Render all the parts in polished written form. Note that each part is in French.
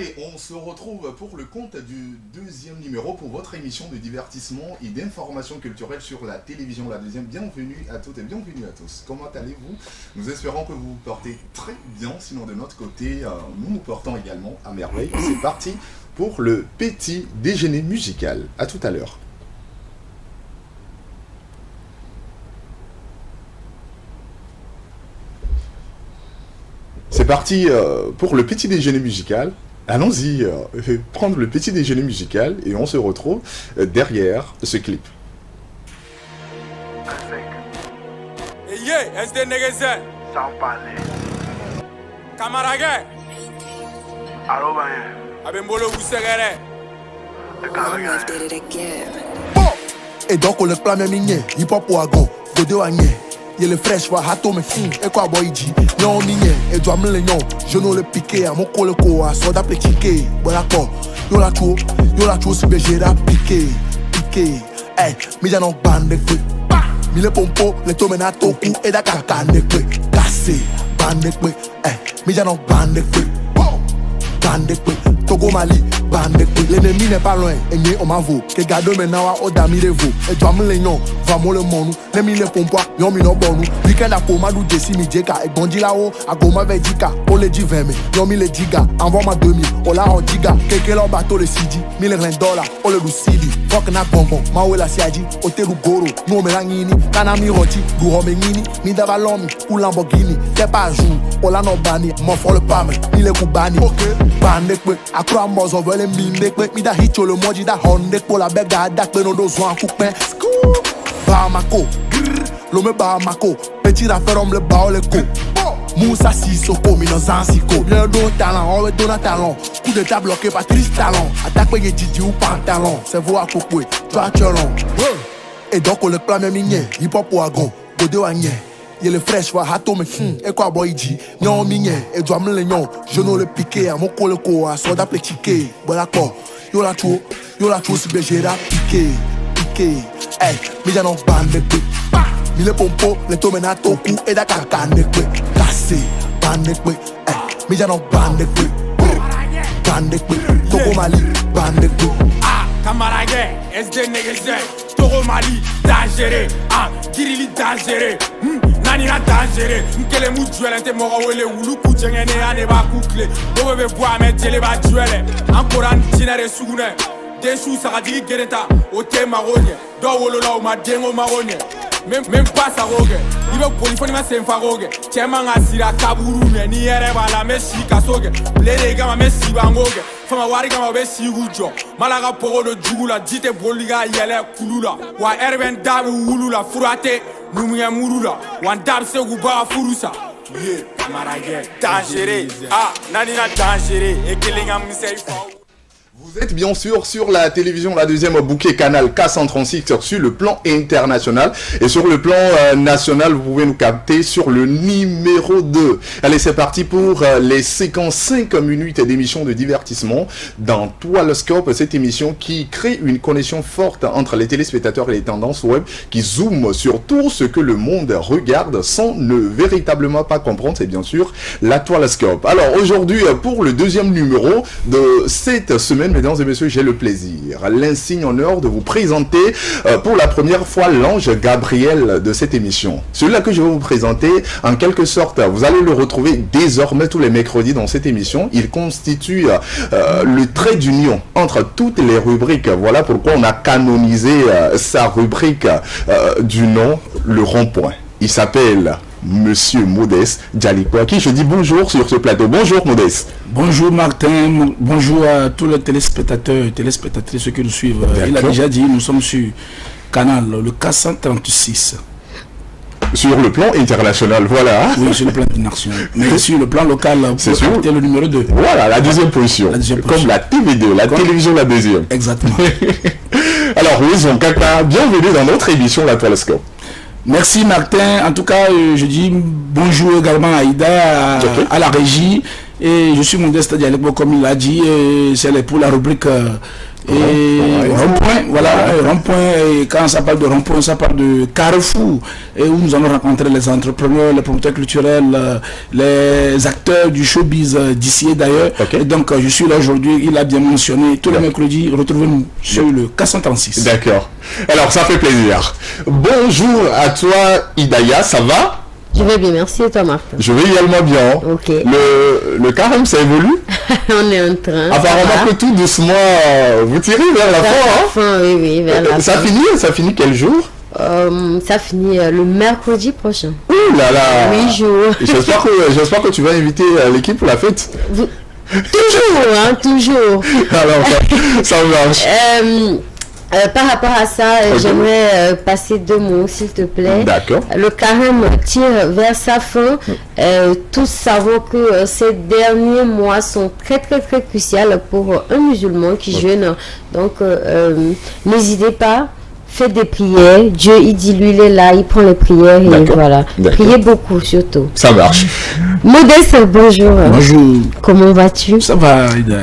Allez, on se retrouve pour le compte du deuxième numéro pour votre émission de divertissement et d'information culturelle sur la télévision. La deuxième, bienvenue à toutes et bienvenue à tous. Comment allez-vous? Nous espérons que vous vous portez très bien, sinon de notre côté, nous nous portons également à merveille. C'est parti pour le petit déjeuner musical. À tout à l'heure. C'est parti pour le petit déjeuner musical. Allons-y, prendre le petit déjeuner musical et on se retrouve derrière ce clip. Hey, yeah, SD Negeze. Sans parler. Camarade. Allô, ben. Abembolo Wusegere. Et donc on le plan même igné, hip hop ou agon, godo agné. Y'a le fresh va hato me et quoi boy dit. Non migné, et doit me le non. Je ne le piqué à mon col ko à soda petit bon d'accord. Yo la chou si béger à piqué. Hey, mi ja non bande feu. Mi le pompo, le tomena toku et da kaka ne pe. Cassé, bande feu. Hey, mi ja non bande feu. Bande feu. Togo Mali, bande feu. L'ennemi n'est pas loin, et n'y on m'avoue. Que gado maintenant au dami de vous. Et doit me le non, va mo le monou. Les mille pompo, yon mi no bonu. Weekend a poma du jesi mi jeka. Et gondi la o, a goma vejika. O le di 20 yon mi le diga. Envoie ma 2000, o la en diga. Keke lo bateau le sidi, $1000, o le lucidi. Fok na bonbon, ma ou la siaji. O te lu goro, nou me langini. Kana mi roti, du home ngini. Mi dava lomi, ou Lamborghini. Te pa jour, o la no bani. Mon fort le pame, mi le kubani. Ok, bande kwe. Akro mozo vele minde kwe. Mi da hitcho le moji da honde kwe. La bega dakpe no do zwan koukpen. Skou, Bamako, l'homme Bamako. Petit rafferom le bao le ko. Moussa Sissoko, mi non Zansiko. Bien don talent, on veut donner talent. Coup de table bloqué, Patrice talent. Attaque pas Didi ou pantalon. C'est vous à Kokwe, toi cholon. Et donc on le plan même igné, hip hop ou agon, godo agné. Y'a le fresh va hato me et quoi boy dit. Non migné, et doit me le non. Je ne le piqué à mon col ko à soda petit bon d'accord. Yo la chou si béger à piqué. Hey, mi ja non bande pe. Mi le pompo, le tomena toku et da kaka ne pe. Cassé, bande pe. Hey, mi ja non bande pe. Bande pe. Togo Mali, bande pe. Ah, camarade, SD Negeze. Togo Mali, dangereux. Ah, Girili dangereux. Nani na dangereux. Nkele mu duele te moro wele wulu kuchengene ane ba kukle. Bobe be boa me tele ba duele. Encore tinere sugune. Dessus ça dit gereta au thème marronnier do wolola o ma dengo marronnier même pas ça rogue il veut polyphonie ma c'est farogue chema ngasira kaburu ni ere bala messi kasoge blede gama messi bangoge fama wari gama be si ujo malaga poro de jugula dite boliga yele kulula wa erben dabu wulula furate numuya murula wan dab se guba furusa yeah camarade dangereux ah nani na dangereux et kelinga misei fa. Vous êtes bien sûr sur la télévision, la deuxième bouquet canal K136 sur le plan international. Et sur le plan national, vous pouvez nous capter sur le numéro 2. Allez, c'est parti pour les séquences 5 minutes d'émission de divertissement dans Toiloscope, cette émission qui crée une connexion forte entre les téléspectateurs et les tendances web, qui zoome sur tout ce que le monde regarde sans ne véritablement pas comprendre. C'est bien sûr la Toiloscope. Alors aujourd'hui, pour le deuxième numéro de cette semaine, mesdames et messieurs, j'ai le plaisir, l'insigne honneur de vous présenter pour la première fois l'ange Gabriel de cette émission. Celui-là que je vais vous présenter, en quelque sorte, vous allez le retrouver désormais tous les mercredis dans cette émission. Il constitue le trait d'union entre toutes les rubriques. Voilà pourquoi on a canonisé sa rubrique du nom Le Rond-Point. Il s'appelle Monsieur Modeste Djaliko, à qui je dis bonjour sur ce plateau. Bonjour Modeste. Bonjour Martin, bonjour à tous les téléspectateurs et téléspectatrices qui nous suivent. Il a déjà dit, nous sommes sur canal le K136. Sur le plan international, voilà. Oui, sur le plan international. Mais sur le plan local, c'est sûr. Le numéro 2. Voilà, la deuxième position. Comme la TV2, la télévision la deuxième. Exactement. Alors, Wilson Kaka, bienvenue dans notre émission La Toiloscope. Merci Martin. En tout cas, je dis bonjour également à Ida, à la régie. Et je suis Modeste Dialeko, comme il l'a dit. C'est pour la rubrique Et rond-point, voilà, rond-point, et quand ça parle de rond-point, ça parle de carrefour, et où nous allons rencontrer les entrepreneurs, les promoteurs culturels, les acteurs du showbiz d'ici et d'ailleurs. Et donc, je suis là aujourd'hui, il a bien mentionné, tous les mercredis, retrouvez-nous sur le K136. D'accord. Alors, ça fait plaisir. Bonjour à toi, Idaya, ça va? Je vais bien, merci, et toi, Martin? Je vais également bien. Ok. Le carême, ça évolue? On est en train. Apparemment que tout doucement, vous tirez vers la fin. Oui, vers la fin. Ça finit quel jour? Ça finit le mercredi prochain. Ouh là là. 8 jours. J'espère que tu vas inviter l'équipe pour la fête. Toujours. Alors, ça marche. Par rapport à ça, j'aimerais passer 2 mots, s'il te plaît. D'accord. Le carême tire vers sa fin. Tous savons que ces derniers mois sont très cruciaux pour un musulman qui jeûne. Donc, n'hésitez pas. Faites des prières. Dieu, il dit, lui, il est là, il prend les prières et voilà. Priez beaucoup, surtout. Ça marche. Modeste, bonjour. Bonjour. Comment vas-tu? Ça va, Ida.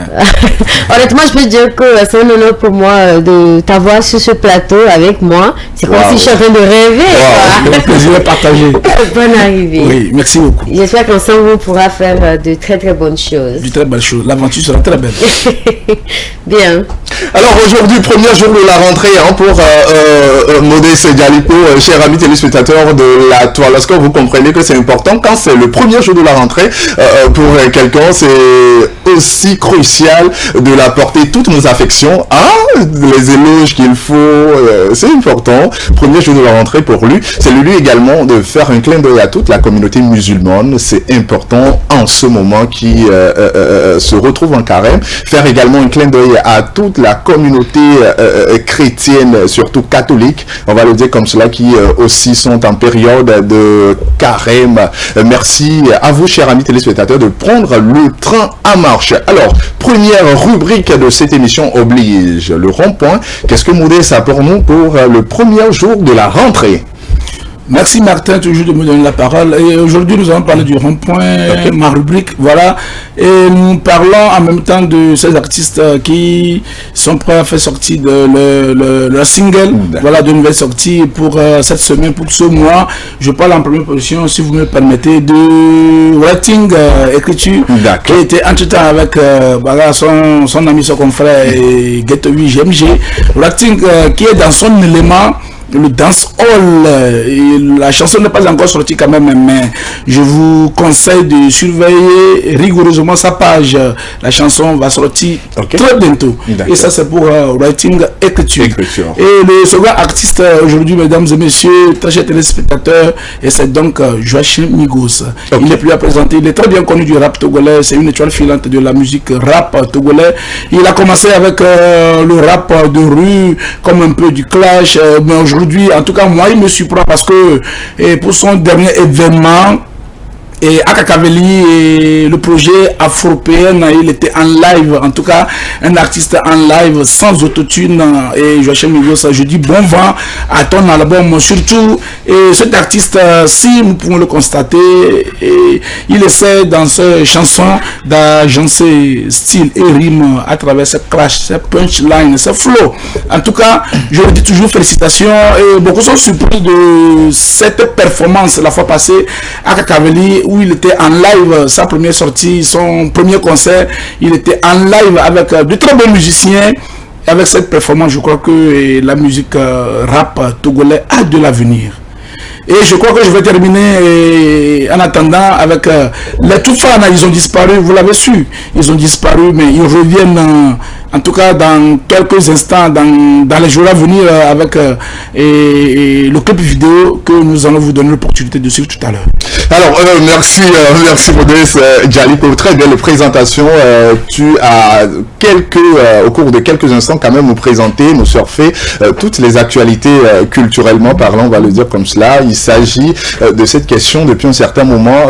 Honnêtement, je peux dire que c'est un honneur pour moi de t'avoir sur ce plateau avec moi. C'est comme si je suis en train de rêver. Le plaisir est partagé. Bonne arrivée. Oui, merci beaucoup. J'espère qu'ensemble, on pourra faire de très bonnes choses. De très belles choses. L'aventure sera très belle. Bien. Alors aujourd'hui, premier jour de la rentrée pour Modeste Dialipo, chers amis téléspectateurs de la Toile. Est-ce que vous comprenez que c'est important quand c'est le premier jour de la rentrée pour quelqu'un, c'est aussi crucial de leur apporter toutes nos affections, les éloges qu'il faut, c'est important. Premier jour de la rentrée pour lui, c'est lui également de faire un clin d'œil à toute la communauté musulmane. C'est important en ce moment qui se retrouve en carême. Faire également un clin d'œil à toute la communauté chrétienne, surtout catholique, on va le dire comme cela, qui aussi sont en période de carême. Merci à vous, chers amis téléspectateurs, de prendre le train en marche. Alors, première rubrique de cette émission oblige, le rond-point. Qu'est-ce que Modeste a pour nous pour le premier jour de la rentrée? Merci Martin, toujours de me donner la parole. Et aujourd'hui, nous allons parler du rond-point, ma rubrique, voilà. Et nous parlons en même temps de ces artistes qui sont prêts à faire sortir leur single, voilà, de nouvelles sorties pour cette semaine, pour ce mois. Je parle en première position, si vous me permettez, de Writing, écriture, qui a été entre-temps avec son ami, son confrère, Ghetto 8 GMG. Writing, qui est dans son élément, le dance hall. La chanson n'est pas encore sortie quand même, mais je vous conseille de surveiller rigoureusement sa page. La chanson va sortir très bientôt. Et ça, c'est pour Writing écriture. Et le second artiste aujourd'hui, mesdames et messieurs, très chers téléspectateurs, et c'est donc Joachim Migos. Il est plus à présenter. Il est très bien connu du rap togolais. C'est une étoile filante de la musique rap togolais. Il a commencé avec le rap de rue, comme un peu du clash, mais aujourd'hui, en tout cas, moi, il me surprend parce que pour son dernier événement, et Akakaveli et le projet Afropéen, il était en live, en tout cas un artiste en live sans autotune. Et Joachim Migos, je dis bon vent à ton album, surtout. Et cet artiste, si nous pouvons le constater, il essaie dans ses chansons d'agencer style et rime à travers ses clash, ses punchlines, ses flows. En tout cas, je le dis toujours félicitations, et beaucoup sont surpris de cette performance la fois passée à Akakaveli, où il était en live, sa première sortie, son premier concert, il était en live avec de très bons musiciens. Et avec cette performance, je crois que la musique rap togolais a de l'avenir. Et je crois que je vais terminer en attendant avec les Toufan. Ils ont disparu, vous l'avez su, ils ont disparu, mais ils reviennent en tout cas dans quelques instants, dans les jours à venir, avec le clip vidéo que nous allons vous donner l'opportunité de suivre tout à l'heure. Alors, merci Modeste Dialipo, très belle présentation. Tu as au cours de quelques instants quand même nous présenter, nous surfer toutes les actualités culturellement parlant, on va le dire comme cela. Il s'agit de cette question depuis un certain moment.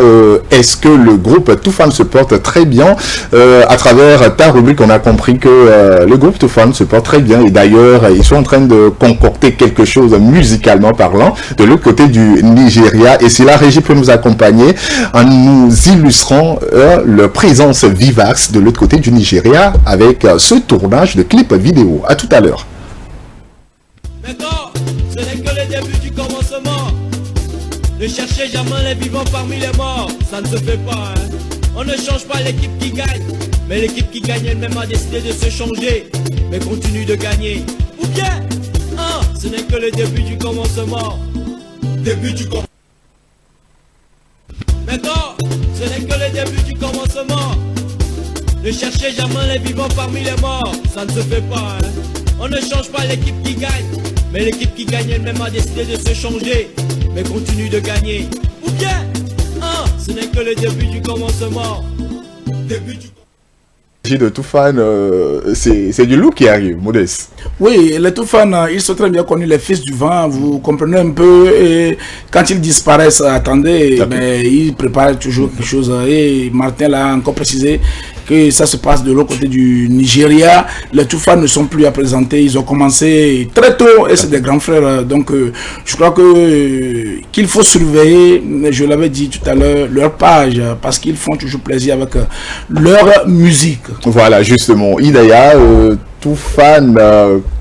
Est-ce que le groupe Toufan se porte très bien? À travers ta rubrique, on a compris que le groupe Toufan se porte très bien et d'ailleurs ils sont en train de concocter quelque chose musicalement parlant de l'autre côté du Nigeria, et si la régie peut nous accompagner en nous illustrant leur présence vivace de l'autre côté du Nigeria avec ce tournage de clip vidéo. À tout à l'heure. D'accord, ce n'est que le début du commencement. Ne cherchez jamais les vivants parmi les morts, ça ne se fait pas, hein. On ne change pas l'équipe qui gagne, mais l'équipe qui gagne elle-même a décidé de se changer, mais continue de gagner. Ou bien, ce n'est que le début du commencement. Début du commencement. D'accord, ce n'est que le début du commencement. Ne cherchez jamais les vivants parmi les morts, ça ne se fait pas, hein. On ne change pas l'équipe qui gagne, mais l'équipe qui gagne elle-même a décidé de se changer, mais continue de gagner. Ou bien, ce n'est que le début du commencement. Début du de Toufan, c'est du loup qui arrive, Modeste. Oui, les Toufan, ils sont très bien connus, les fils du vent, vous comprenez un peu, et quand ils disparaissent, attendez, mais ils préparent toujours quelque chose, et Martin l'a encore précisé que ça se passe de l'autre côté du Nigeria. Les Toufan ne sont plus à présenter, ils ont commencé très tôt, et c'est des grands frères, donc je crois que qu'il faut surveiller, je l'avais dit tout à l'heure, leur page, parce qu'ils font toujours plaisir avec leur musique. Voilà, justement, Idaya, tout fan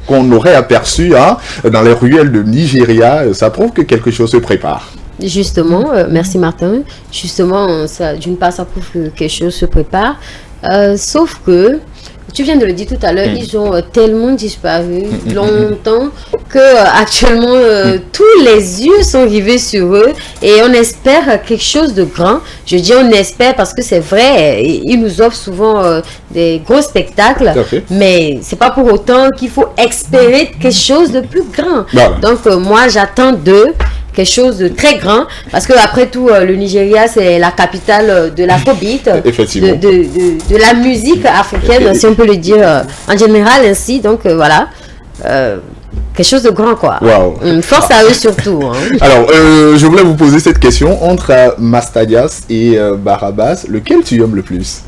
qu'on aurait aperçu dans les ruelles de Nigeria, ça prouve que quelque chose se prépare. Justement, merci Martin. Justement, d'une part, ça prouve que quelque chose se prépare. Sauf que, tu viens de le dire tout à l'heure, ils ont tellement disparu longtemps que actuellement tous les yeux sont rivés sur eux et on espère quelque chose de grand. Je dis on espère parce que c'est vrai, ils nous offrent souvent des gros spectacles, mais c'est pas pour autant qu'il faut espérer quelque chose de plus grand. Donc moi j'attends d'eux quelque chose de très grand, parce que après tout, le Nigeria, c'est la capitale de l'afrobeat, de la musique africaine, si on peut le dire en général ainsi. Donc voilà, quelque chose de grand, quoi. Wow. Force à eux surtout. Alors, je voulais vous poser cette question, entre Mastadias et Barabas, lequel tu aimes le plus?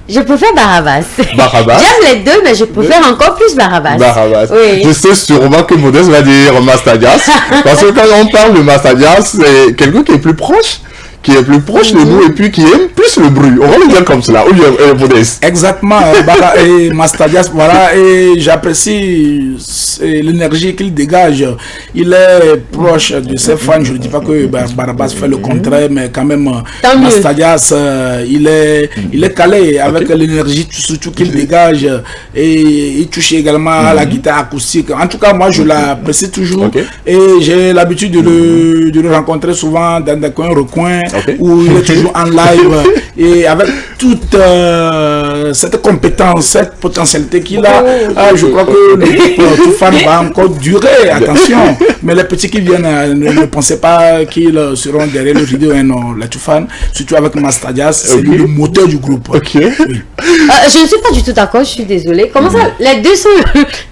Je préfère Barabas. Barabas. J'aime les deux, mais je préfère encore plus Barabas. Barabas. Oui. Je sais sûrement que Modeste va dire Mastadias, parce que quand on parle de Mastadias, c'est quelqu'un qui est plus proche de nous et puis qui aime plus le bruit. On va le dire comme cela. Ou bien Modeste. Exactement. Et Mastadias, voilà, et j'apprécie l'énergie qu'il dégage. Il est proche de ses fans. Je ne dis pas que Barabas fait le contraire, mais quand même, Mastadias, il est calé avec l'énergie surtout qu'il dégage, et il touche également à la guitare acoustique. En tout cas, moi, je l'apprécie toujours, et j'ai l'habitude de le rencontrer souvent dans des recoins, où il est toujours en live, et avec toute cette compétence, cette potentialité qu'il a, je crois que le groupe Toufan va encore durer, attention. Mais les petits qui viennent, ne pensez pas qu'ils seront derrière le rideau, non, les Toufan, surtout avec Mastadias, c'est le moteur du groupe. Je ne suis pas du tout d'accord, je suis désolée. Comment ça, les deux sont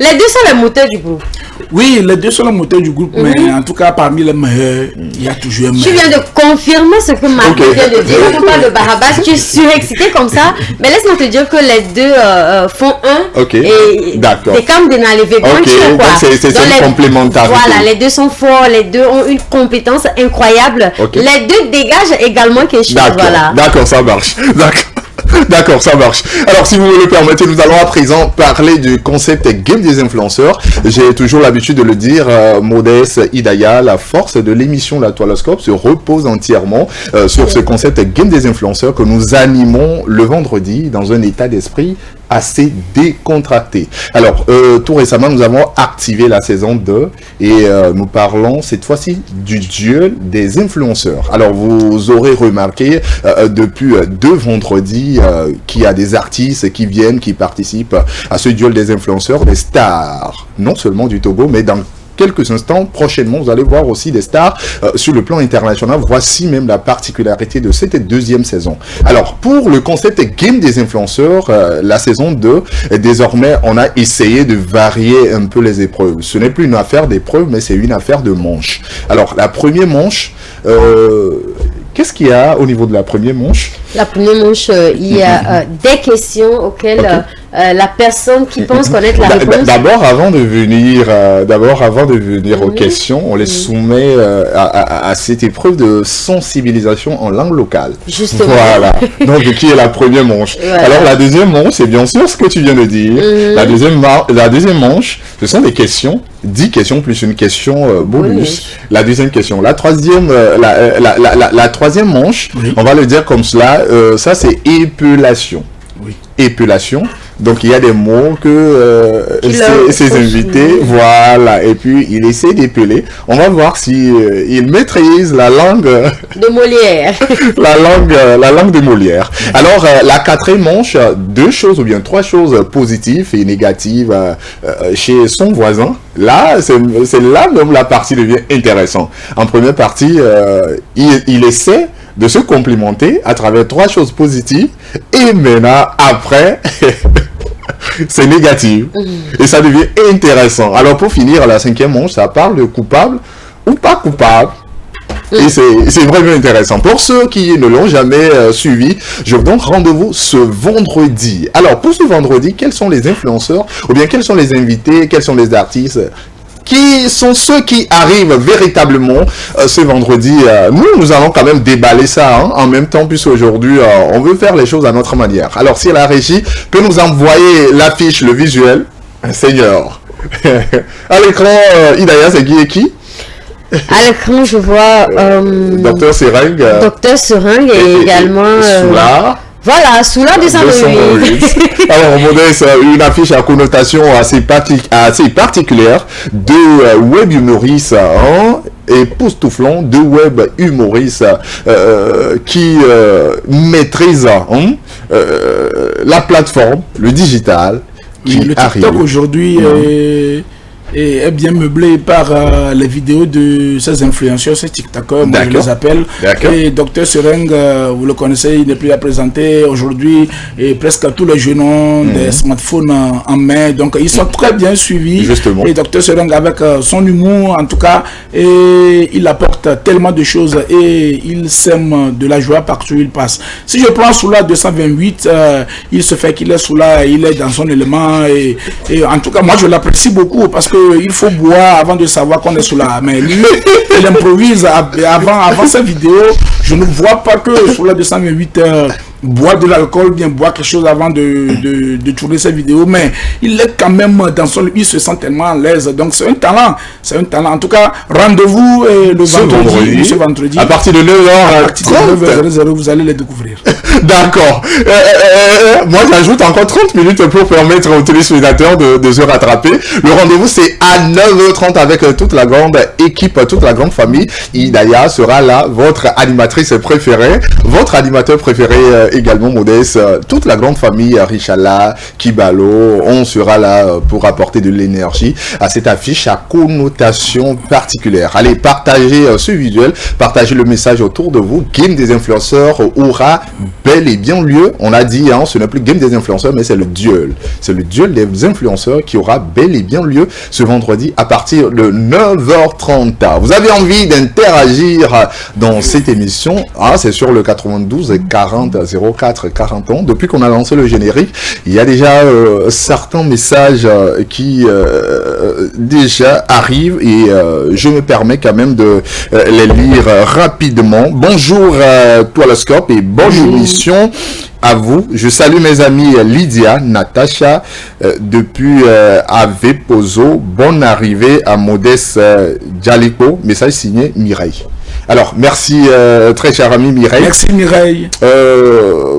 les moteurs du groupe? Oui, les deux sont les moteurs du groupe, mais en tout cas, parmi les meilleurs, il y a toujours un meilleur. Tu viens de confirmer ce que Martin vient de dire. On parle de Barabas, tu es surexcité comme ça, mais laisse-moi te dire que les deux font un. Et d'accord. C'est comme des nalevés. C'est une complémentarité. Voilà, les deux sont forts, les deux ont une compétence incroyable. Les deux dégagent également quelque chose. Voilà. D'accord, ça marche. D'accord, ça marche. Alors, si vous me le permettez, nous allons à présent parler du concept Game des influenceurs. J'ai toujours l'habitude de le dire, Modeste, Idaya, la force de l'émission La Toiloscope se repose entièrement sur ce concept Game des influenceurs que nous animons le vendredi dans un état d'esprit assez décontracté. Alors, tout récemment, nous avons activé la saison 2 et nous parlons cette fois-ci du duel des influenceurs. Alors, vous aurez remarqué depuis 2 vendredis qu'il y a des artistes qui viennent, qui participent à ce duel des influenceurs, des stars, non seulement du Togo, mais dans quelques instants, prochainement, vous allez voir aussi des stars sur le plan international. Voici même la particularité de cette 2e saison. Alors, pour le concept Game des influenceurs, la saison 2, désormais, on a essayé de varier un peu les épreuves. Ce n'est plus une affaire d'épreuves, mais c'est une affaire de manches. Alors, la première manche, Qu'est-ce qu'il y a au niveau de la première manche? La première manche, il y a des questions auxquelles la personne qui pense connaître la réponse. D'abord, avant de venir aux questions, on les soumet à cette épreuve de sensibilisation en langue locale. Justement. Voilà. Donc, qui est la première manche? Voilà. Alors, la deuxième manche, c'est bien sûr ce que tu viens de dire. La deuxième manche, ce sont des questions. 10 questions plus une question bonus. La deuxième question. La troisième manche, on va le dire comme cela, ça c'est épulation. Oui. Épulation. Donc, il y a des mots que ces invités, voilà, et puis il essaie d'épeler. On va voir si il maîtrise la langue de Molière. la langue de Molière. Alors, la quatrième manche, 2 choses ou bien 3 choses positives et négatives chez son voisin. Là, c'est là même la partie devient intéressante. En première partie, il essaie de se complimenter à travers 3 choses positives et maintenant, après... c'est négatif et ça devient intéressant. Alors pour finir, la 5e manche, ça parle de coupable ou pas coupable. Et c'est vraiment intéressant. Pour ceux qui ne l'ont jamais suivi, je vous donne rendez-vous ce vendredi. Alors pour ce vendredi, quels sont les influenceurs ou bien quels sont les invités, quels sont les artistes qui sont ceux qui arrivent véritablement ce vendredi? Nous allons quand même déballer ça en même temps, puisque aujourd'hui, on veut faire les choses à notre manière. Alors, si la régie peut nous envoyer l'affiche, le visuel, Seigneur. À l'écran, Idaya, c'est qui et qui? À l'écran, je vois Docteur Seringue. Docteur Seringue et également... Soula. Voilà, Soula 208. Alors, Modeste, une affiche à connotation assez particulière de web humoristes et époustouflant de web humoristes qui maîtrisent la plateforme, le digital, qui le arrive. TikTok aujourd'hui est bien meublé par les vidéos de ces influenceurs, ces TikTokers, moi je les appelle. Et Docteur Seringue, vous le connaissez, il n'est plus à présenter aujourd'hui, et presque tous les jeunes ont des smartphones en main, donc ils sont très bien suivis. Justement. Et Docteur Seringue, avec son humour en tout cas, et il apporte tellement de choses et il sème de la joie partout où il passe. Si je prends Soula 228, il se fait qu'il est Soula, il est dans son élément, et en tout cas moi je l'apprécie beaucoup parce que il faut boire avant de savoir qu'on est sous la main. Lui, il improvise avant sa vidéo. Je ne vois pas que sur la 228 boire de l'alcool, bien boire quelque chose avant de tourner sa vidéo, mais il est quand même dans son... Il se sent tellement à l'aise. Donc c'est un talent. C'est un talent. En tout cas, rendez-vous ce vendredi. À partir de 9h30. Vous allez les découvrir. D'accord. Moi, j'ajoute encore 30 minutes pour permettre aux téléspectateurs de se rattraper. Le rendez-vous, c'est à 9h30 avec toute la grande équipe, toute la grande famille. Idaya sera là, votre animatrice préférée, votre animateur préféré également, Modeste, toute la grande famille, Richala, Kibalo, on sera là pour apporter de l'énergie à cette affiche à connotation particulière. Allez, partagez ce visuel, partagez le message autour de vous. Game des influenceurs aura bel et bien lieu. On a dit, ce n'est plus Game des influenceurs, mais c'est le duel. C'est le duel des influenceurs qui aura bel et bien lieu ce vendredi à partir de 9h30. Vous avez envie d'interagir dans cette émission, c'est sur le 92 40 04 40 ans. Depuis qu'on a lancé le générique, il y a déjà certains messages qui déjà arrivent et je me permets quand même de les lire rapidement. Bonjour Toiloscope et bonne émission à vous. Je salue mes amis Lydia, Natacha depuis Avepozo. Bonne arrivée à Modeste Djaliko. Message signé Mireille. Alors, merci très cher ami Mireille. Merci Mireille.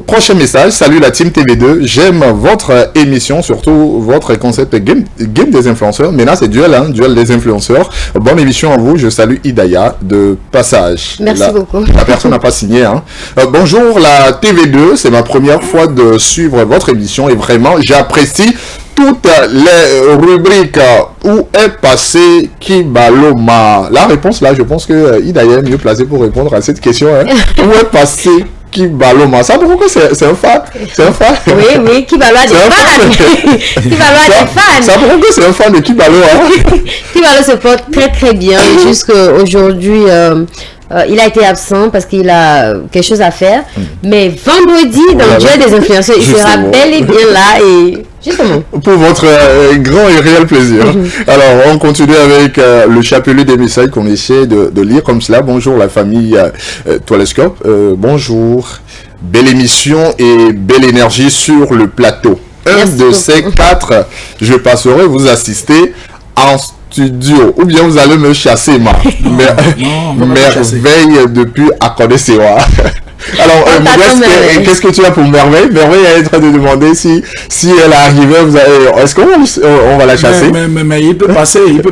Prochain message, salut la team TV2. J'aime votre émission, surtout votre concept game des influenceurs. Mais là, c'est duel des influenceurs. Bonne émission à vous. Je salue Idaya de passage. Merci beaucoup. La personne n'a pas signé. Bonjour la TV2. C'est ma première fois de suivre votre émission et vraiment, j'apprécie toutes les rubriques. Où est passé Kibaloma? La réponse là, je pense que Idaya est mieux placé pour répondre à cette question. Où est passé Kibaloma? Ça prouve que c'est un fan. C'est un fan. Oui, Kibalo a des fans. Kibalo a des fans. Ça prouve que c'est un fan de Kibalo. Kibalo se porte très très bien. Jusqu'à aujourd'hui, il a été absent parce qu'il a quelque chose à faire. Mais vendredi, dans le duel des influenceurs, il sera bel et bien là et justement. Pour votre grand et réel plaisir. Alors, on continue avec le chapelet des messages qu'on essaie de lire comme cela. Bonjour la famille Toilescope. Bonjour. Belle émission et belle énergie sur le plateau. Merci de beaucoup. ces 4, je passerai vous assister en studio. Ou bien vous allez me chasser, merveille depuis Accordé Sewa. Alors, Modeste, qu'est-ce que tu as pour Merveille? Merveille est en train de demander si elle arrivait, est-ce qu'on va la chasser? Mais il peut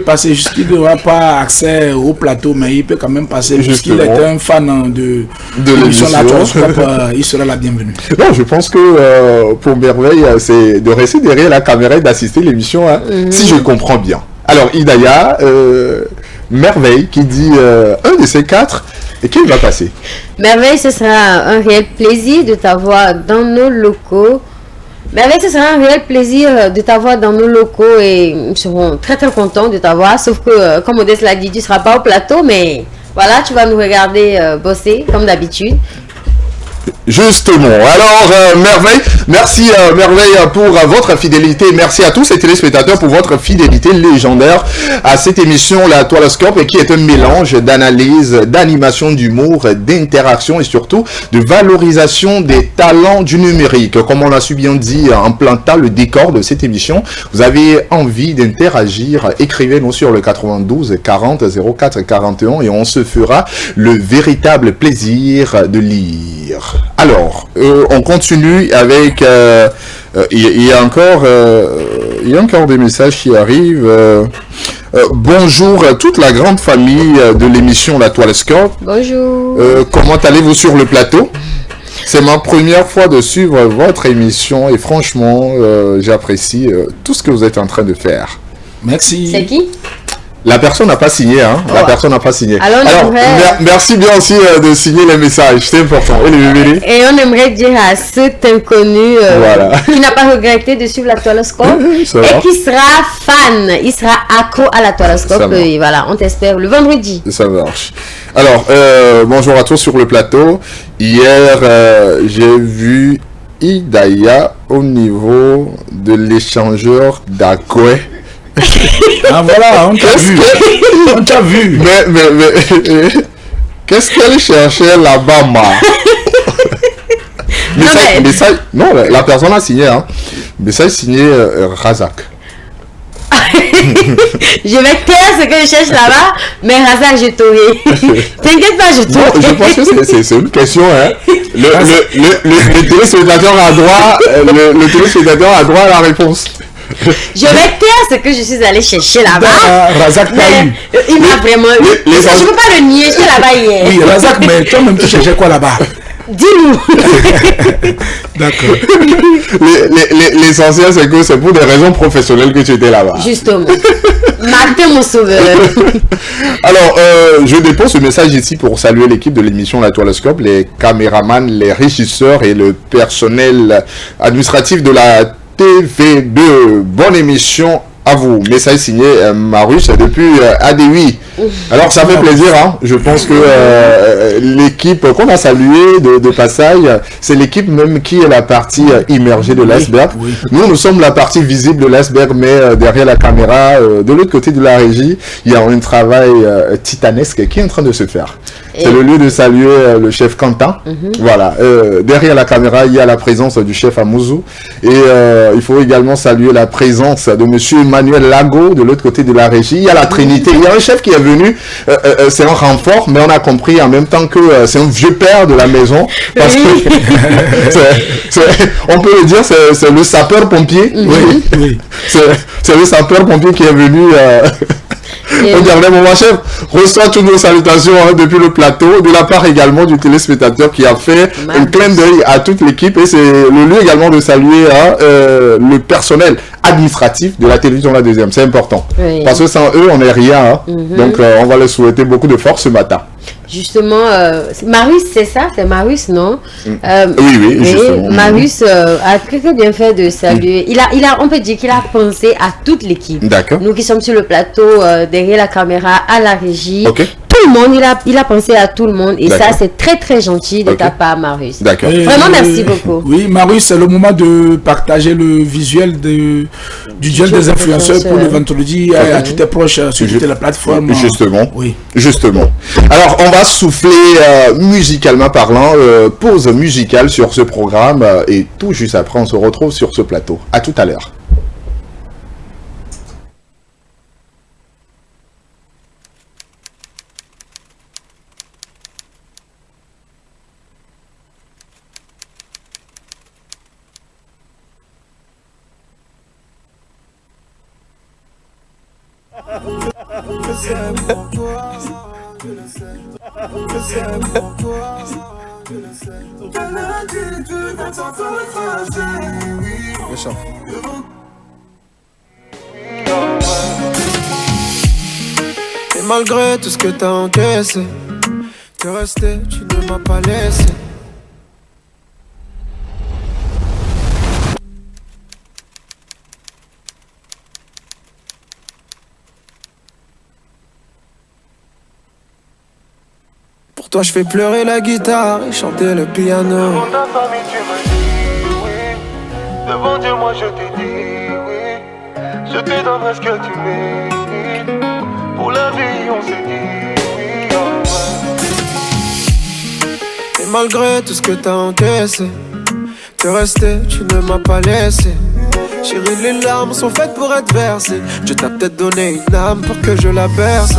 passer jusqu'il n'aura pas accès au plateau, mais il peut quand même passer jusqu'il est un fan de l'émission La Toilescope, il sera la bienvenue. Non, je pense que pour Merveille, c'est de rester derrière la caméra et d'assister l'émission, si je comprends bien. Alors, Idaya, Merveille qui dit un de ces 4, et qui va passer? Merveille, ce sera un réel plaisir de t'avoir dans nos locaux. Merveille, ce sera un réel plaisir de t'avoir dans nos locaux et nous serons très très contents de t'avoir. Sauf que, comme Modeste l'a dit, tu ne seras pas au plateau, mais voilà, tu vas nous regarder bosser comme d'habitude. Justement. Alors, Merveille, merci Merveille pour votre fidélité. Merci à tous les téléspectateurs pour votre fidélité légendaire à cette émission La Toilescope, qui est un mélange d'analyse, d'animation, d'humour, d'interaction et surtout de valorisation des talents du numérique. Comme on l'a su bien dit en plantant le décor de cette émission, vous avez envie d'interagir, écrivez-nous sur le 92 40 04 41 et on se fera le véritable plaisir de lire. Alors, on continue avec... il y a encore des messages qui arrivent. Bonjour à toute la grande famille de l'émission La Toilescope. Bonjour. Comment allez-vous sur le plateau? C'est ma première fois de suivre votre émission et franchement, j'apprécie tout ce que vous êtes en train de faire. Merci. C'est qui? La personne n'a pas signé, hein. La personne n'a pas signé. Alors merci bien aussi de signer les messages, c'est important. Et on aimerait dire à cet inconnu qui n'a pas regretté de suivre La Toilescope et qui sera fan, il sera accro à La Toilescope. Et voilà, on t'espère le vendredi. Ça marche. Alors, bonjour à tous sur le plateau. Hier, j'ai vu Idaya au niveau de l'échangeur d'Akoué. Ah voilà, on t'a vu. On t'a vu. Mais qu'est-ce qu'elle cherchait là-bas, non, la personne a signé, hein. Message signé Razak. Je vais taire ce que je cherche là-bas, mais Razak, je t'aurai. T'inquiète pas, je t'aurai. Non, je pense que c'est une question, hein. Le téléspectateur a droit, le téléspectateur a droit à la réponse. Je vais taire ce que je suis allé chercher là-bas. Razak t'a eu. Il m'a vraiment eu. Je ne peux pas le nier, je suis là-bas hier. Oui, Razak, mais toi-même tu cherchais quoi là-bas? Dis-nous. D'accord. L'essentiel, c'est que c'est pour des raisons professionnelles que tu étais là-bas. Justement. Martin, mon sauveur. Alors, je dépose ce message ici pour saluer l'équipe de l'émission La Toilescope, les caméramans, les régisseurs et le personnel administratif de la TV2. Bonne émission à vous. Message signé Marus depuis ADWI. Alors ça fait plaisir, hein. Je pense que l'équipe qu'on a saluée de passage, c'est l'équipe même qui est la partie immergée de l'iceberg. Oui. Nous sommes la partie visible de l'iceberg, mais derrière la caméra, de l'autre côté de la régie, il y a un travail titanesque qui est en train de se faire. C'est le lieu de saluer le chef Quentin. Voilà. Derrière la caméra, il y a la présence du chef Amouzou. Et il faut également saluer la présence de monsieur Emmanuel Lago de l'autre côté de la régie. Il y a la Trinité. Il y a un chef qui est venu. C'est un renfort, mais on a compris en même temps que c'est un vieux père de la maison. Parce que on peut le dire, c'est le sapeur-pompier. Oui. C'est le sapeur-pompier qui est venu... Au dernier moment, chef, reçoit toutes nos salutations depuis le plateau, de la part également du téléspectateur qui a fait un clin d'œil à toute l'équipe et c'est le lieu également de saluer le personnel administratif de la télévision La Deuxième. C'est important. Oui. Parce que sans eux, on n'est rien. Hein. Donc, on va leur souhaiter beaucoup de force ce matin. Justement, Marius, c'est ça? C'est Marius, non? Oui, justement. Marius a très bien fait de saluer. On peut dire qu'il a pensé à toute l'équipe. D'accord. Nous qui sommes sur le plateau, derrière la caméra, à la régie. Okay. Tout le monde, il a pensé à tout le monde. Et ça, c'est très très gentil de ta part, Marius. D'accord. Vraiment, merci beaucoup. Oui, Marius, c'est le moment de partager le visuel du duel des influenceurs pour le vendredi à tous tes proches sur toutes les plateformes. Justement. Oui. Justement. Alors, on va souffler musicalement parlant, pause musicale sur ce programme et tout juste après, on se retrouve sur ce plateau. À tout à l'heure. Et malgré tout ce que t'as encaissé, t'es resté, tu ne m'as pas laissé. Pour toi je fais pleurer la guitare et chanter le piano. Devant ta famille tu m'as dit oui. Devant Dieu moi je t'ai dit oui. Je te donnerai ce que tu mérites. Pour la vie on s'est dit oui. Et malgré tout ce que t'as encaissé, t'es resté, tu ne m'as pas laissé. Chérie, les larmes sont faites pour être versées. Dieu t'a peut-être donné une âme pour que je la berce.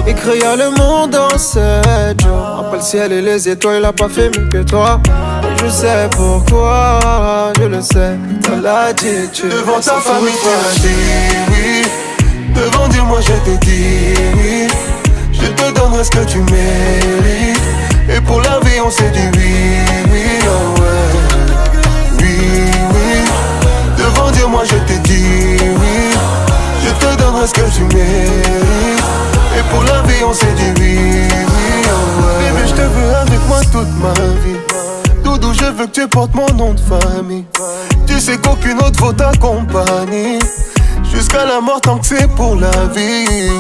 Et créa le monde en 7 jours. Après le ciel et les étoiles, il a pas fait mieux que toi. Et je sais pourquoi, je le sais, t'as l'attitude. Devant ta famille tu m'as dit oui. Devant Dieu moi je t'ai dit oui. Je te donnerai ce que tu mérites. Et pour la vie on s'est dit oui, oui, oh ouais. Oui, oui. Devant Dieu moi je t'ai dit oui. Je te donnerai ce que tu mérites. Et pour la vie on s'est dit oui, oui, oh ouais. Bébé je te veux avec moi toute ma vie. Doudou je veux que tu portes mon nom de famille. Tu sais qu'aucune autre vaut ta compagnie. Jusqu'à la mort tant que c'est pour la vie.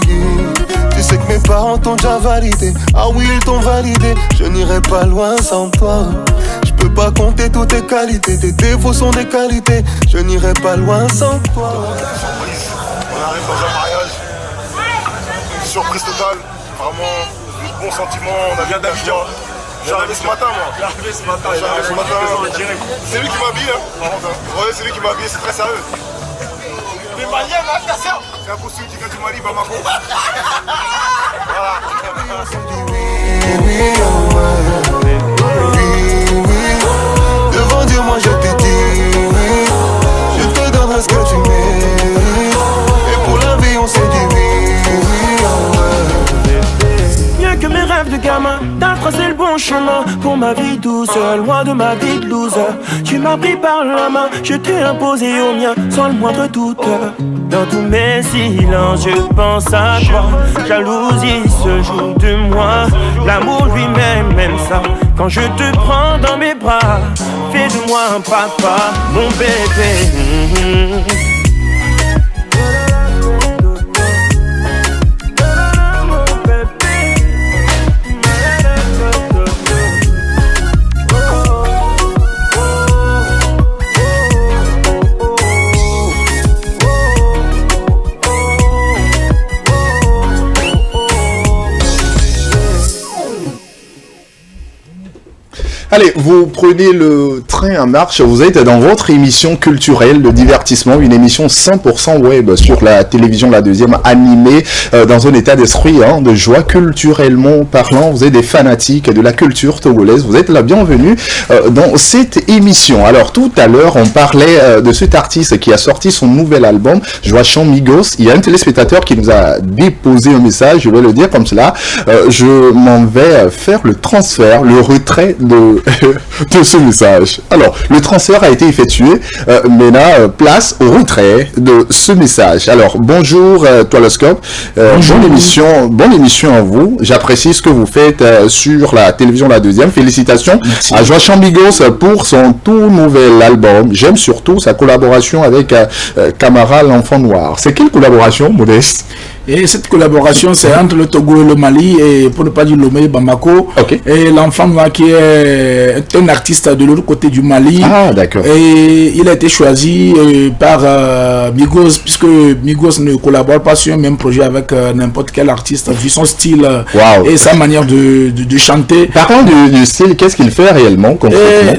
Tu sais que mes parents t'ont déjà validé. Ah oui ils t'ont validé. Je n'irai pas loin sans toi. Je peux pas compter toutes tes qualités. Tes défauts sont des qualités. Je n'irai pas loin sans toi. On arrive dans un mariage. Une surprise totale. Vraiment, de bons sentiments. On a bien d'Abidjan. J'ai arrivé ce matin moi. J'ai arrivé ce matin. C'est lui qui m'a habillé hein. Ouais c'est lui qui m'a habillé, c'est très sérieux. Les Maliens, attention. C'est un costume qui vient du Mali, Bamako. Voilà. Oui, oh ouais. Oui, oui. Devant Dieu moi je t'ai dit oui. Je te donnerai ce que tu mérites. Et pour la vie on s'est dit oui, oui, oh ouais. Mieux que mes rêves de gamin, t'as tracé le bon chemin pour ma vie douce, loin de ma vie de loser. Tu m'as pris par la main, je t'ai imposé au mien sans le moindre doute. Dans tous mes silences, je pense à toi. Jalousie se joue de moi. L'amour lui-même aime ça. Quand je te prends dans mes bras, fais de moi un papa, mon bébé. Allez, vous prenez le train en marche, vous êtes dans votre émission culturelle de divertissement, une émission 100% web sur la télévision, la deuxième, animée dans un état d'esprit de joie culturellement parlant. Vous êtes des fanatiques de la culture togolaise, vous êtes la bienvenue dans cette émission. Alors tout à l'heure, on parlait de cet artiste qui a sorti son nouvel album, Joachim Migos. Il y a un téléspectateur qui nous a déposé un message, je vais le dire comme cela. Je m'en vais faire le transfert, le retrait de ce message. Alors, le transfert a été effectué. Maintenant, place au retrait de ce message. Alors, bonjour Toiloscope. Bonne émission à vous. J'apprécie ce que vous faites sur la télévision La Deuxième. Félicitations à Joachim Migos pour son tout nouvel album. J'aime surtout sa collaboration avec Camara l'Enfant Noir. C'est quelle collaboration, Modeste? Et cette collaboration, c'est entre le Togo et le Mali, et pour ne pas dire Lomé Bamako. Et l'enfant noir qui est un artiste de l'autre côté du Mali. Ah, d'accord. Et il a été choisi par Migos, puisque Migos ne collabore pas sur un même projet avec n'importe quel artiste, vu son style et sa manière de chanter. Parlant du style, qu'est-ce qu'il fait réellement concrètement?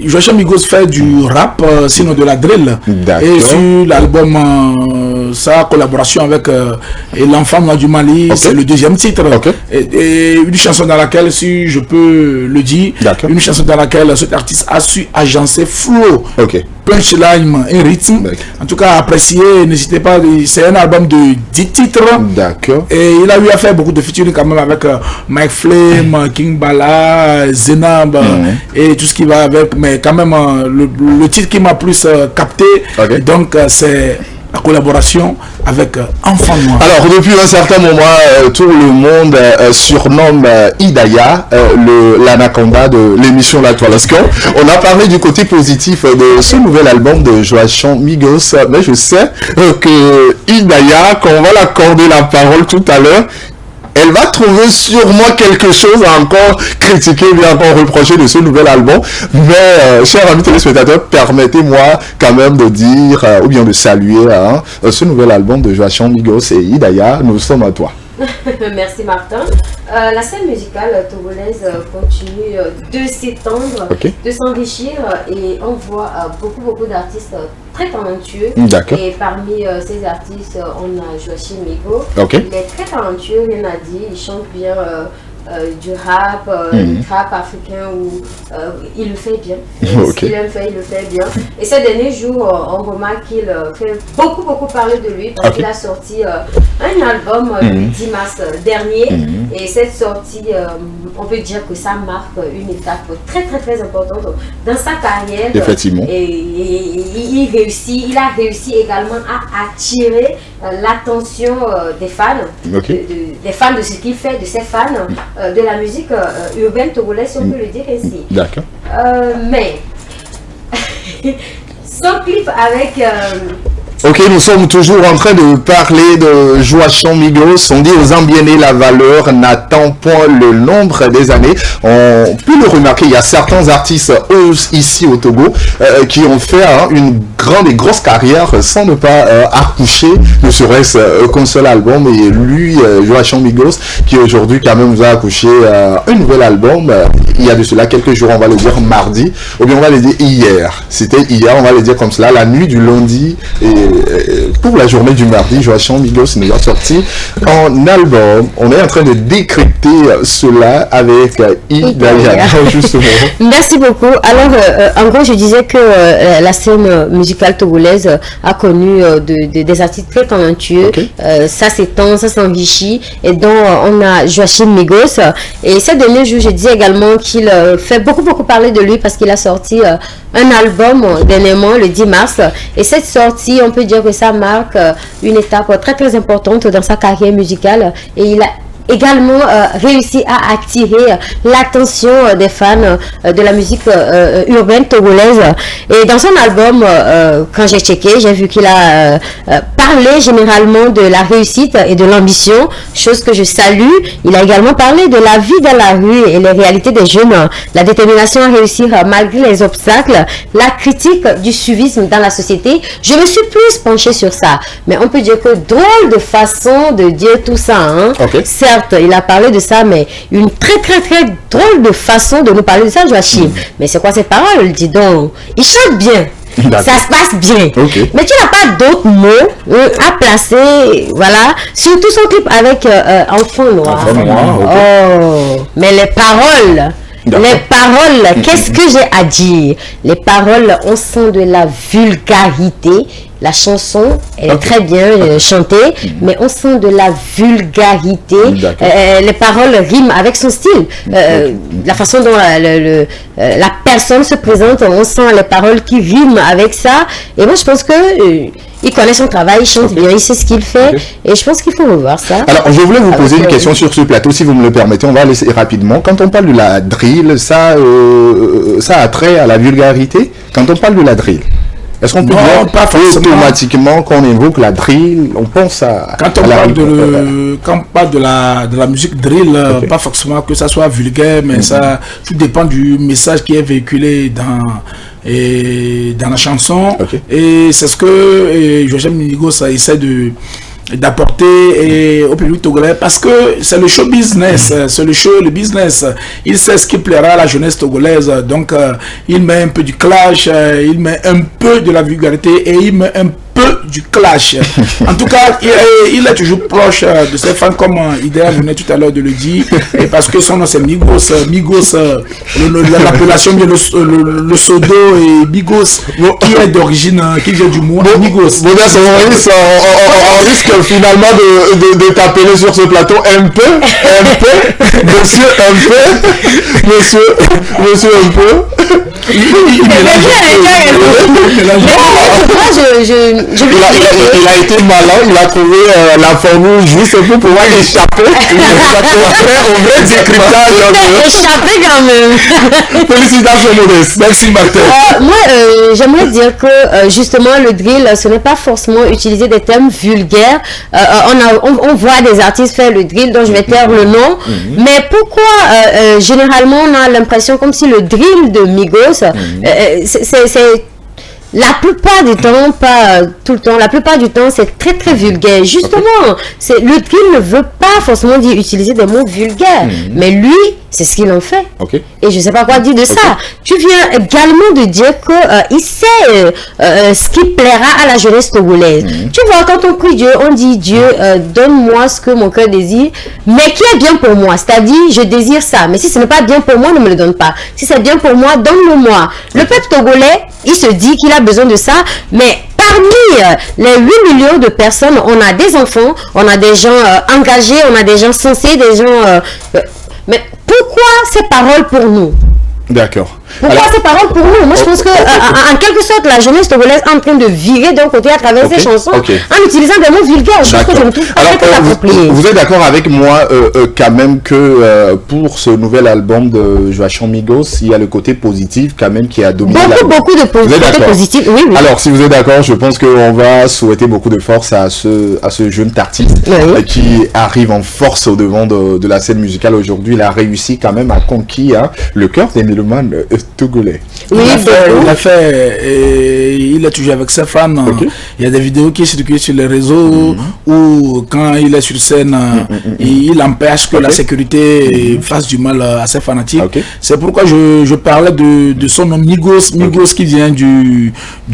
Joachim Migos fait du rap, sinon de la drill. Et sur l'album, sa collaboration avec l'enfant noir du Mali, c'est le deuxième titre. Et une chanson dans laquelle, si je peux le dire, une chanson dans laquelle cet artiste a su agencer flow, punchline et rythme. En tout cas, appréciez, n'hésitez pas, c'est un album de 10 titres. Et il a eu à faire beaucoup de featuring quand même avec Mike Flame, King Bala, Zenab et tout ce qui va avec. Mais quand même, le titre qui m'a plus capté, donc c'est la collaboration avec Enfant Noir. Alors, depuis un certain moment, tout le monde surnomme Hidaya l'anaconda de l'émission La Toilasco. On a parlé du côté positif de ce nouvel album de Joachim Migos, mais je sais que Hidaya, quand on va l'accorder la parole tout à l'heure, elle va trouver sûrement quelque chose à encore critiquer, bien encore reprocher de ce nouvel album. Mais, chers amis téléspectateurs, permettez-moi quand même de dire, ou bien de saluer ce nouvel album de Joachim Migos et Hidaya. Nous sommes à toi. Merci Martin. La scène musicale togolaise continue de s'étendre, de s'enrichir et on voit beaucoup d'artistes très talentueux. Et parmi ces artistes, on a Joachim Migos. Il est très talentueux, rien à dire, il chante bien du rap, du rap africain où il le fait bien. Ce qu'il aime faire, il le fait bien. Et ces derniers jours, on remarque qu'il fait beaucoup parler de lui parce qu'il a sorti un album le 10 mars dernier. Et cette sortie, on peut dire que ça marque une étape très importante dans sa carrière. Effectivement. Et il a réussi également à attirer l'attention des fans, des fans de ce qu'il fait, de ses fans. De la musique urbaine togolaise, si on peut le dire ainsi. Mais son clip avec nous sommes toujours en train de parler de Joachim Migos. On dit aux Ambienés, la valeur n'attend point le nombre des années. On peut le remarquer, il y a certains artistes ici au Togo qui ont fait une grande et grosse carrière sans ne pas accoucher, ne serait-ce qu'un seul album. Et lui, Joachim Migos, qui aujourd'hui quand même vous a accouché un nouvel album, il y a de cela quelques jours, on va le dire mardi, ou bien on va le dire hier. C'était hier, on va le dire comme cela, la nuit du lundi pour la journée du mardi, Joachim Migos nous a sorti en album. On est en train de décrypter cela avec Hidaya, justement. Merci beaucoup. Alors, en gros, je disais que la scène musicale togolaise a connu des artistes très talentueux. Ça s'étend, ça s'enrichit. Et donc, on a Joachim Migos. Et ces derniers jours, je disais également qu'il fait beaucoup parler de lui parce qu'il a sorti un album dernièrement, le 10 mars. Et cette sortie, on peut dire que ça marque une étape très importante dans sa carrière musicale. Et il a également réussi à attirer l'attention des fans de la musique urbaine togolaise. Et dans son album, quand j'ai checké, j'ai vu qu'il a parlé généralement de la réussite et de l'ambition, chose que je salue. Il a également parlé de la vie dans la rue et les réalités des jeunes, la détermination à réussir malgré les obstacles, la critique du suivisme dans la société. Je me suis plus penchée sur ça, mais on peut dire que drôle de façon de dire tout ça, certes, il a parlé de ça, mais une très drôle de façon de nous parler de ça, Joachim. Mais c'est quoi ces paroles? Dis donc, il chante bien. Ça se passe bien. Mais tu n'as pas d'autres mots à placer, voilà. Surtout son clip avec Enfant Noir. Mais les paroles, qu'est-ce que j'ai à dire? Les paroles, on sent de la vulgarité. La chanson, elle est très bien chantée, mais on sent de la vulgarité. Les paroles riment avec son style. La façon dont la personne se présente, on sent les paroles qui riment avec ça. Et moi, je pense que il connaît son travail, il chante bien, il sait ce qu'il fait. Et je pense qu'il faut revoir ça. Alors, je voulais vous poser une question sur ce plateau, si vous me le permettez. On va laisser rapidement. Quand on parle de la drill, ça a trait à la vulgarité. Quand on parle de la drill, Est-ce qu'on peut Non, dire pas forcément. automatiquement quand on évoque la drill, on pense à... Quand on parle de la musique drill, pas forcément que ça soit vulgaire, mais ça, tout dépend du message qui est véhiculé dans la chanson. Et c'est ce que Joachim Migos essaie d'apporter au public togolais, parce que c'est le show business, c'est le business. Il sait ce qui plaira à la jeunesse togolaise, donc il met un peu du clash, il met un peu de la vulgarité et il met un peu du clash. En tout cas, il est toujours proche de ses fans, comme Idéa venait tout à l'heure de le dire, et parce que son nom c'est Migos. Migos, l'appellation vient le Sodo et Migos, qui est d'origine, qui vient du mot Migos. On risque finalement de t'appeler sur ce plateau un peu, monsieur un peu. Il a été malin, il a trouvé la formule juste pour pouvoir échapper au vrai décryptage. Échapper quand même. Félicitations Modeste. Merci Martin. Moi, j'aimerais dire que justement le drill, ce n'est pas forcément utiliser des termes vulgaires. On voit des artistes faire le drill, dont je vais taire le nom. Mais pourquoi généralement on a l'impression comme si le drill de Migos, c'est la plupart du temps, pas tout le temps, la plupart du temps, c'est très très vulgaire. Justement, le drill ne veut pas forcément dire utiliser des mots vulgaires, mais lui, c'est ce qu'il en fait. Et je ne sais pas quoi dire de ça. Tu viens également de dire qu'il sait ce qui plaira à la jeunesse togolaise. Tu vois, quand on prie Dieu, on dit Dieu, donne-moi ce que mon cœur désire, mais qui est bien pour moi. C'est-à-dire, je désire ça, mais si ce n'est pas bien pour moi, ne me le donne pas. Si c'est bien pour moi, donne-le-moi. Le peuple togolais, il se dit qu'il a besoin de ça, mais parmi les 8 millions de personnes, on a des enfants, on a des gens engagés, on a des gens sensés, des gens... mais pourquoi ces paroles pour nous? D'accord. Pourquoi ces paroles pour nous? Moi, je pense que, en quelque sorte, la jeunesse togolaise est en train de virer d'un côté à travers ses chansons en utilisant des mots vulgaires. Je pense que je me trouve très approprié. Vous êtes d'accord avec moi, quand même, que pour ce nouvel album de Joachim Migos, il y a le côté positif, quand même, qui a dominé. Beaucoup de côté positif. Oui. Alors, si vous êtes d'accord, je pense qu'on va souhaiter beaucoup de force à ce jeune artiste qui arrive en force au devant de la scène musicale aujourd'hui. Il a réussi quand même à conquérir le cœur des mélomanes togolais. Il a fait et il est toujours avec ses fans. Il y a des vidéos qui circulent sur les réseaux où quand il est sur scène, il empêche que la sécurité fasse du mal à ses fanatiques. C'est pourquoi je parlais de son nom Migos. Migos qui vient du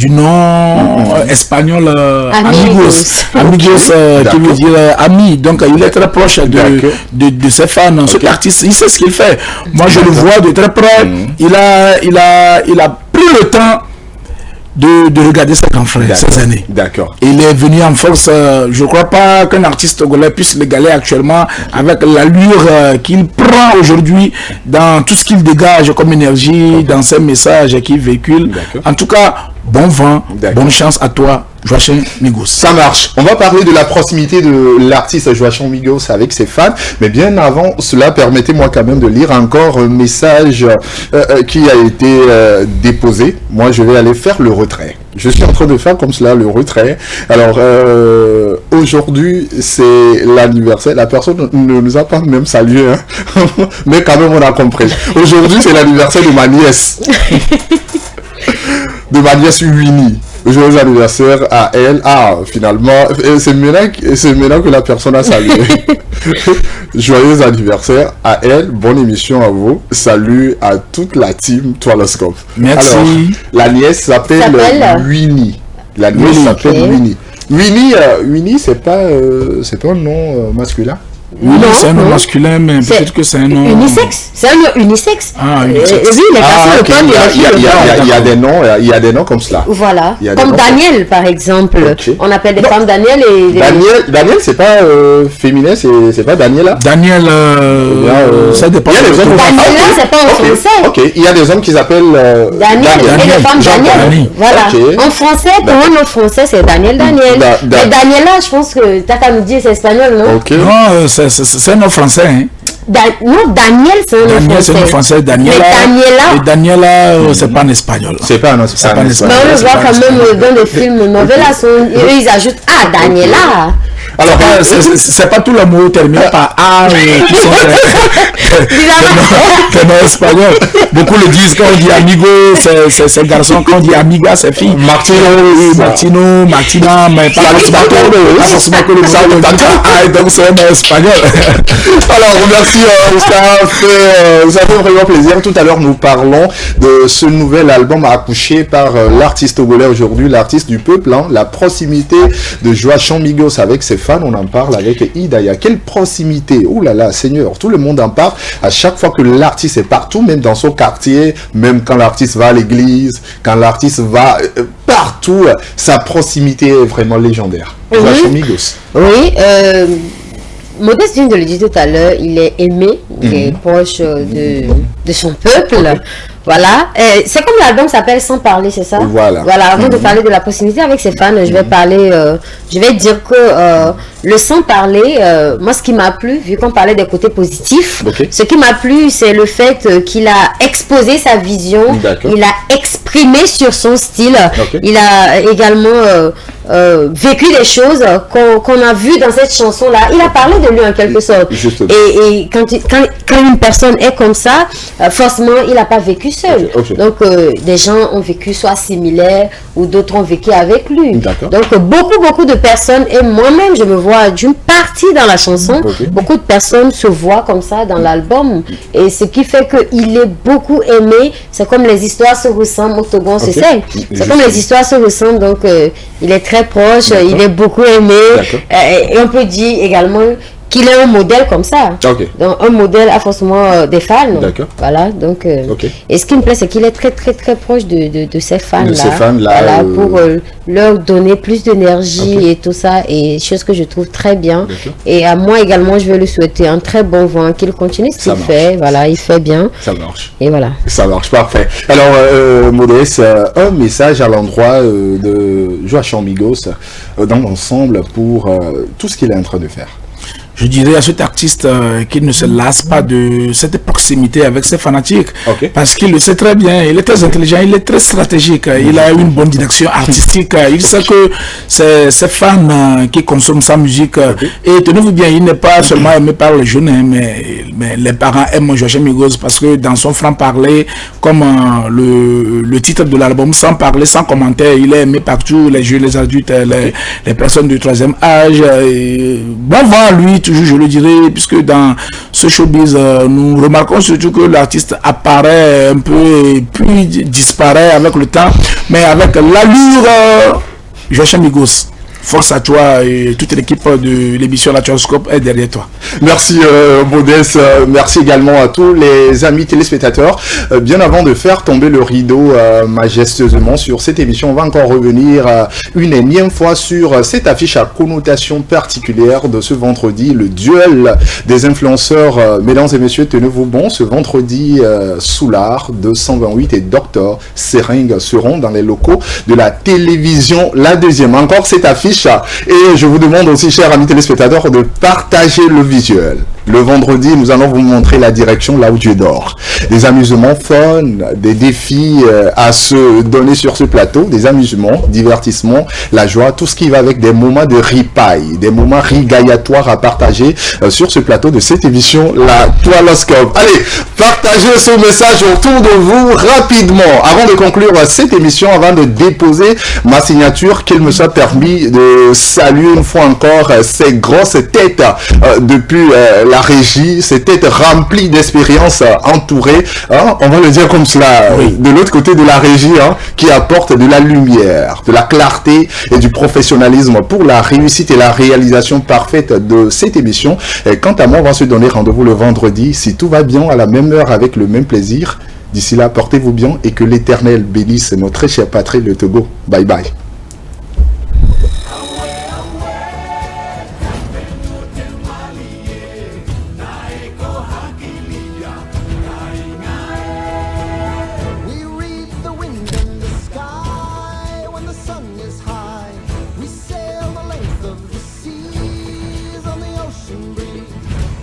nom espagnol Amigos. Amigos qui veut dire ami. Donc il est très proche de ses fans. Cet artiste, il sait ce qu'il fait. Moi je le vois de très près. Il a pris le temps de regarder ses grands frères ces années. D'accord. Il est venu en force. Je ne crois pas qu'un artiste togolais puisse l'égaler actuellement avec l'allure qu'il prend aujourd'hui dans tout ce qu'il dégage comme énergie, dans ses messages qu'il véhicule. En tout cas, bon vent, bonne chance à toi, Joachim Migos. Ça marche. On va parler de la proximité de l'artiste Joachim Migos avec ses fans. Mais bien avant cela, permettez-moi quand même de lire encore un message qui a été déposé. Moi, je vais aller faire le retrait. Je suis en train de faire comme cela le retrait. Alors, aujourd'hui, c'est l'anniversaire. La personne ne nous a pas même salué, hein. Mais quand même, on a compris. Aujourd'hui, c'est l'anniversaire de ma nièce. De ma nièce Winnie. Joyeux anniversaire à elle. Ah, finalement, c'est maintenant que la personne a salué. Joyeux anniversaire à elle. Bonne émission à vous. Salut à toute la team Toiloscope. Merci. Alors, la nièce s'appelle Winnie. La nièce s'appelle Winnie. Winnie, c'est pas un nom masculin? Oui, c'est un nom masculin, mais peut-être que c'est un nom... Unisexe. C'est un nom unisexe. Ah, unisexe. Oui, les personnes il y a des noms comme cela. Voilà. Comme Daniel, par exemple. On appelle des femmes Daniel et... Daniel, c'est pas féminin, c'est pas Daniela. Daniel, ça dépend. Daniela, c'est pas en français. Ok, il y a des hommes qui s'appellent Daniel et des femmes Daniel. Voilà. En français, pour un nom français, c'est Daniel. Mais Daniela, je pense que t'as qu'à nous dire c'est espagnol, non? Non, c'est un nom français. Hein. Non, Daniel, c'est un nom Daniel, c'est une française. Daniela, et Daniela, c'est pas en espagnol. C'est pas en espagnol. Mais on le voit quand même dans les films novellas. Eux, ils ajoutent Daniela. Alors, c'est pas tout le mot terminé par A qui sont des noms espagnols. Beaucoup le disent quand on dit amigo, c'est garçon. Quand on dit amiga, c'est fille. Martino, Martina, mais pas forcément que le mot donc c'est un mot espagnol. Alors, merci ça fait vraiment plaisir. Tout à l'heure, nous parlons de ce nouvel album accouché par l'artiste togolais aujourd'hui, l'artiste du peuple, la proximité de Joachim Migos avec ses fans. On en parle avec Idaya. Quelle proximité! Ouh là là, Seigneur, tout le monde en parle. À chaque fois que l'artiste est partout, même dans son quartier, même quand l'artiste va à l'église, quand l'artiste va partout, sa proximité est vraiment légendaire. Joachim Migos. Oui, Modeste vient de le dire tout à l'heure, il est aimé, il est proche de son peuple. Okay. Voilà, c'est comme l'album s'appelle Sans parler, c'est ça? Voilà. Avant de parler de la proximité avec ses fans, je vais parler, je vais dire que le Sans parler, moi ce qui m'a plu, vu qu'on parlait des côtés positifs, ce qui m'a plu, c'est le fait qu'il a exposé sa vision, il a exprimé sur son style, il a également vécu des choses qu'on a vues dans cette chanson-là. Il a parlé de lui en quelque sorte. Et quand une personne est comme ça, forcément, il n'a pas vécu seul. Donc, des gens ont vécu soit similaires ou d'autres ont vécu avec lui. Donc, beaucoup de personnes, et moi-même, je me vois d'une partie dans la chanson, beaucoup de personnes se voient comme ça dans l'album. Et ce qui fait qu'il est beaucoup aimé, c'est comme les histoires se ressemblent au Togo, c'est ça. C'est comme les histoires se ressemblent, donc il est très proche, il est beaucoup aimé. Et on peut dire également qu'il est un modèle comme ça. Donc un modèle a forcément des fans. Voilà, donc et ce qui me plaît, c'est qu'il est très proche de ces fans là, pour leur donner plus d'énergie et tout ça, et chose que je trouve très bien. Et à moi également, je vais lui souhaiter un très bon vent, qu'il continue ce qu'il fait. Voilà, il fait bien. Ça marche. Et voilà. Ça marche, parfait. Alors Modeste, un message à l'endroit de Joachim Migos dans l'ensemble pour tout ce qu'il est en train de faire. Je dirais à cet artiste qu'il ne se lasse pas de cette proximité avec ses fanatiques, parce qu'il le sait très bien, il est très intelligent, il est très stratégique, il a une bonne direction artistique, il sait que c'est ses fans qui consomment sa musique, et tenez-vous bien, il n'est pas seulement aimé par les jeunes, mais les parents aiment Joachim Migos parce que dans son franc-parler, comme le titre de l'album, sans parler, sans commentaire, il est aimé partout, les jeunes, les adultes, les personnes du troisième âge, bon vent à lui, toujours je le dirais, puisque dans ce showbiz, nous remarquons surtout que l'artiste apparaît un peu et puis disparaît avec le temps, mais avec l'allure Joachim Migos. Force à toi et toute l'équipe de l'émission La Tuoscope est derrière toi. Merci Modeste, merci également à tous les amis téléspectateurs. Bien avant de faire tomber le rideau majestueusement sur cette émission, on va encore revenir une énième fois sur cette affiche à connotation particulière de ce vendredi, le duel des influenceurs. Mesdames et messieurs, tenez-vous bon, ce vendredi, Soulard 228 et Dr Sering seront dans les locaux de la télévision La Deuxième. Encore cette affiche. Et je vous demande aussi, chers amis téléspectateurs, de partager le visuel. Le vendredi, nous allons vous montrer la direction là où Dieu dort. Des amusements fun, des défis à se donner sur ce plateau, des amusements, divertissements, la joie, tout ce qui va avec des moments de ripaille, des moments rigaillatoires à partager sur ce plateau de cette émission, la Tuoscope. Allez, partagez ce message autour de vous rapidement. Avant de conclure cette émission, avant de déposer ma signature, qu'il me soit permis de saluer une fois encore ces grosses têtes depuis la régie, ces têtes remplies d'expérience entourées, on va le dire comme cela, de l'autre côté de la régie, qui apporte de la lumière, de la clarté et du professionnalisme pour la réussite et la réalisation parfaite de cette émission. Et quant à moi, on va se donner rendez-vous le vendredi, si tout va bien, à la même heure, avec le même plaisir. D'ici là, portez-vous bien et que l'Éternel bénisse notre très chère patrie, le Togo. Bye bye.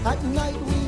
At night we